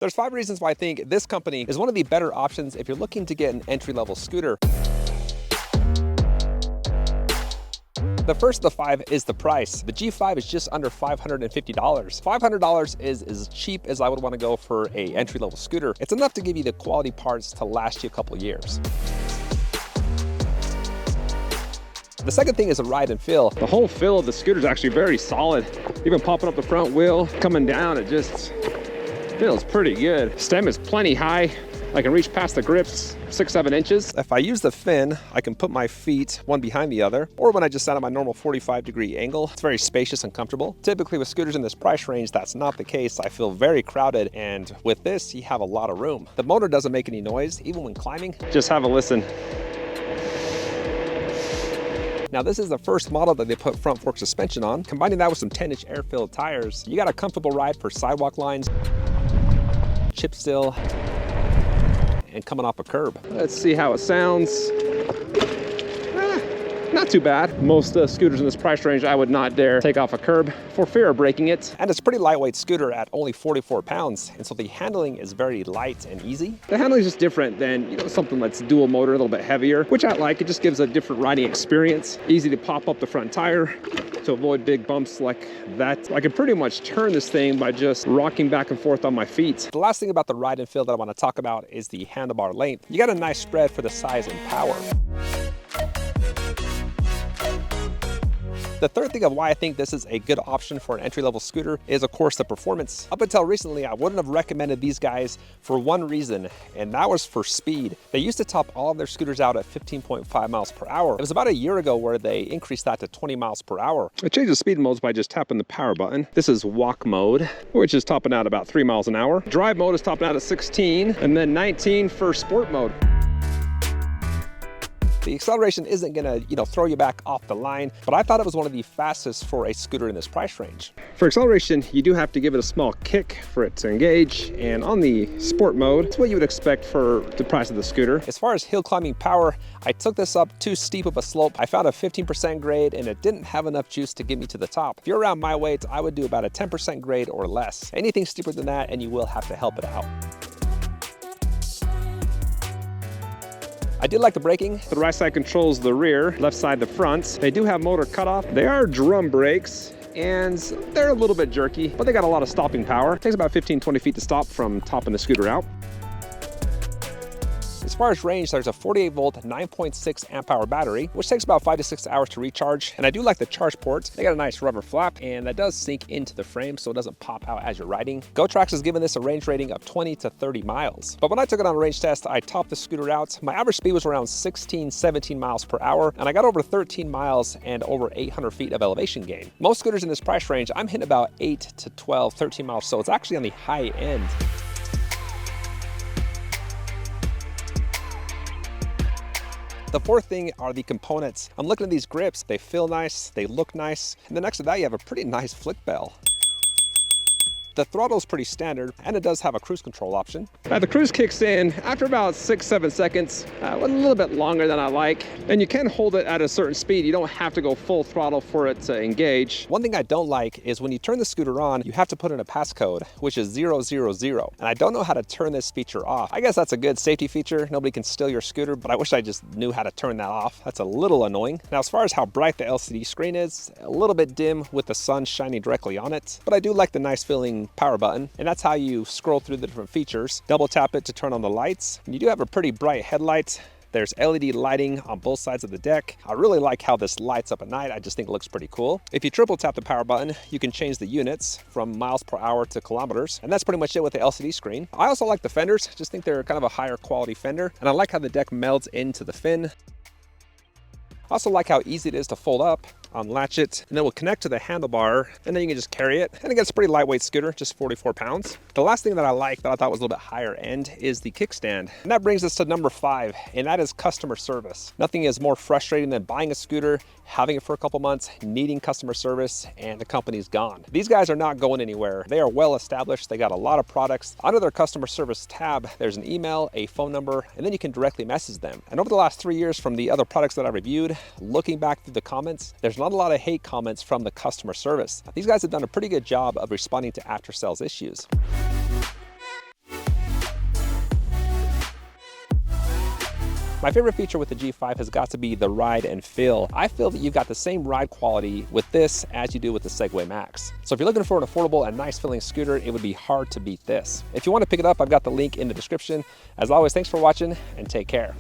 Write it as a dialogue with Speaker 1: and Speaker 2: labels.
Speaker 1: There's 5 reasons why I think this company is one of the better options if you're looking to get an entry-level scooter. The first of the 5 is the price. The G5 is just under $550. $500 is as cheap as I would want to go for an entry-level scooter. It's enough to give you the quality parts to last you a couple years. The second thing is the ride and feel. The whole feel of the scooter is actually very solid. Even popping up the front wheel, coming down, it just feels pretty good. Stem is plenty high. I can reach past the grips 6-7 inches. If I use the fin, I can put my feet one behind the other, or when I just stand at my normal 45-degree angle, it's very spacious and comfortable. Typically with scooters in this price range, that's not the case. I feel very crowded, and with this, you have a lot of room. The motor doesn't make any noise, even when climbing. Just have a listen. Now this is the first model that they put front fork suspension on. Combining that with some 10-inch air-filled tires, you got a comfortable ride for sidewalk lines, chip seal, and coming off a curb. Let's see how it sounds. Not too bad. Most scooters in this price range, I would not dare take off a curb for fear of breaking it. And it's a pretty lightweight scooter at only 44 pounds. And so the handling is very light and easy. The handling is just different than, something that's dual motor, a little bit heavier, which I like. It just gives a different riding experience. Easy to pop up the front tire to avoid big bumps like that. I can pretty much turn this thing by just rocking back and forth on my feet. The last thing about the ride and feel that I want to talk about is the handlebar length. You got a nice spread for the size and power. The third thing of why I think this is a good option for an entry-level scooter is, of course, the performance. Up until recently, I wouldn't have recommended these guys for one reason, and that was for speed. They used to top all of their scooters out at 15.5 miles per hour. It was about a year ago where they increased that to 20 miles per hour. I changed the speed modes by just tapping the power button. This is walk mode, which is topping out about 3 miles an hour. Drive mode is topping out at 16, and then 19 for sport mode. The acceleration isn't gonna, throw you back off the line, but I thought it was one of the fastest for a scooter in this price range. For acceleration, you do have to give it a small kick for it to engage, and on the sport mode, it's what you would expect for the price of the scooter. As far as hill climbing power, I took this up too steep of a slope. I found a 15% grade, and it didn't have enough juice to get me to the top. If you're around my weight, I would do about a 10% grade or less. Anything steeper than that, and you will have to help it out. I did like the braking. The right side controls the rear, left side the front. They do have motor cutoff. They are drum brakes, and they're a little bit jerky, but they got a lot of stopping power. It takes about 15-20 feet to stop from topping the scooter out. As far as range, there's a 48-volt, 9.6 amp hour battery, which takes about 5 to 6 hours to recharge. And I do like the charge ports. They got a nice rubber flap, and that does sink into the frame so it doesn't pop out as you're riding. Gotrax has given this a range rating of 20 to 30 miles. But when I took it on a range test, I topped the scooter out. My average speed was around 16, 17 miles per hour, and I got over 13 miles and over 800 feet of elevation gain. Most scooters in this price range, I'm hitting about 8 to 12, 13 miles, so it's actually on the high end. The fourth thing are the components. I'm looking at these grips. They feel nice, they look nice, and then next to that you have a pretty nice flick bell. The throttle is pretty standard, and it does have a cruise control option. The cruise kicks in after about 6-7 seconds, a little bit longer than I like. And you can hold it at a certain speed. You don't have to go full throttle for it to engage. One thing I don't like is when you turn the scooter on, you have to put in a passcode, which is 000. And I don't know how to turn this feature off. I guess that's a good safety feature. Nobody can steal your scooter, but I wish I just knew how to turn that off. That's a little annoying. Now, as far as how bright the LCD screen is, a little bit dim with the sun shining directly on it, but I do like the nice feeling power button, and that's how you scroll through the different features. Double tap it to turn on the lights, and you do have a pretty bright headlight. There's LED lighting on both sides of the deck. I really like how this lights up at night. I just think it looks pretty cool. If you triple tap the power button, you can change the units from miles per hour to kilometers, and that's pretty much it with the LCD screen. I also like the fenders. Just think they're kind of a higher quality fender, and I like how the deck melds into the fin. I also like how easy it is to fold up, unlatch it, and then we'll connect to the handlebar, and then you can just carry it. And again, it's a pretty lightweight scooter, just 44 pounds. The last thing that I like that I thought was a little bit higher end is the kickstand. And that brings us to number 5, and that is customer service. Nothing is more frustrating than buying a scooter, having it for a couple months, needing customer service, and the company's gone. These guys are not going anywhere. They are well established. They got a lot of products. Under their customer service tab, there's an email, a phone number, and then you can directly message them. And over the last 3 years from the other products that I reviewed, looking back through the comments, there's not a lot of hate comments from the customer service. These guys have done a pretty good job of responding to after sales issues. My favorite feature with the G5 has got to be the ride and feel. I feel that you've got the same ride quality with this as you do with the Segway Max. So if you're looking for an affordable and nice feeling scooter, it would be hard to beat this. If you want to pick it up, I've got the link in the description. As always, thanks for watching and take care.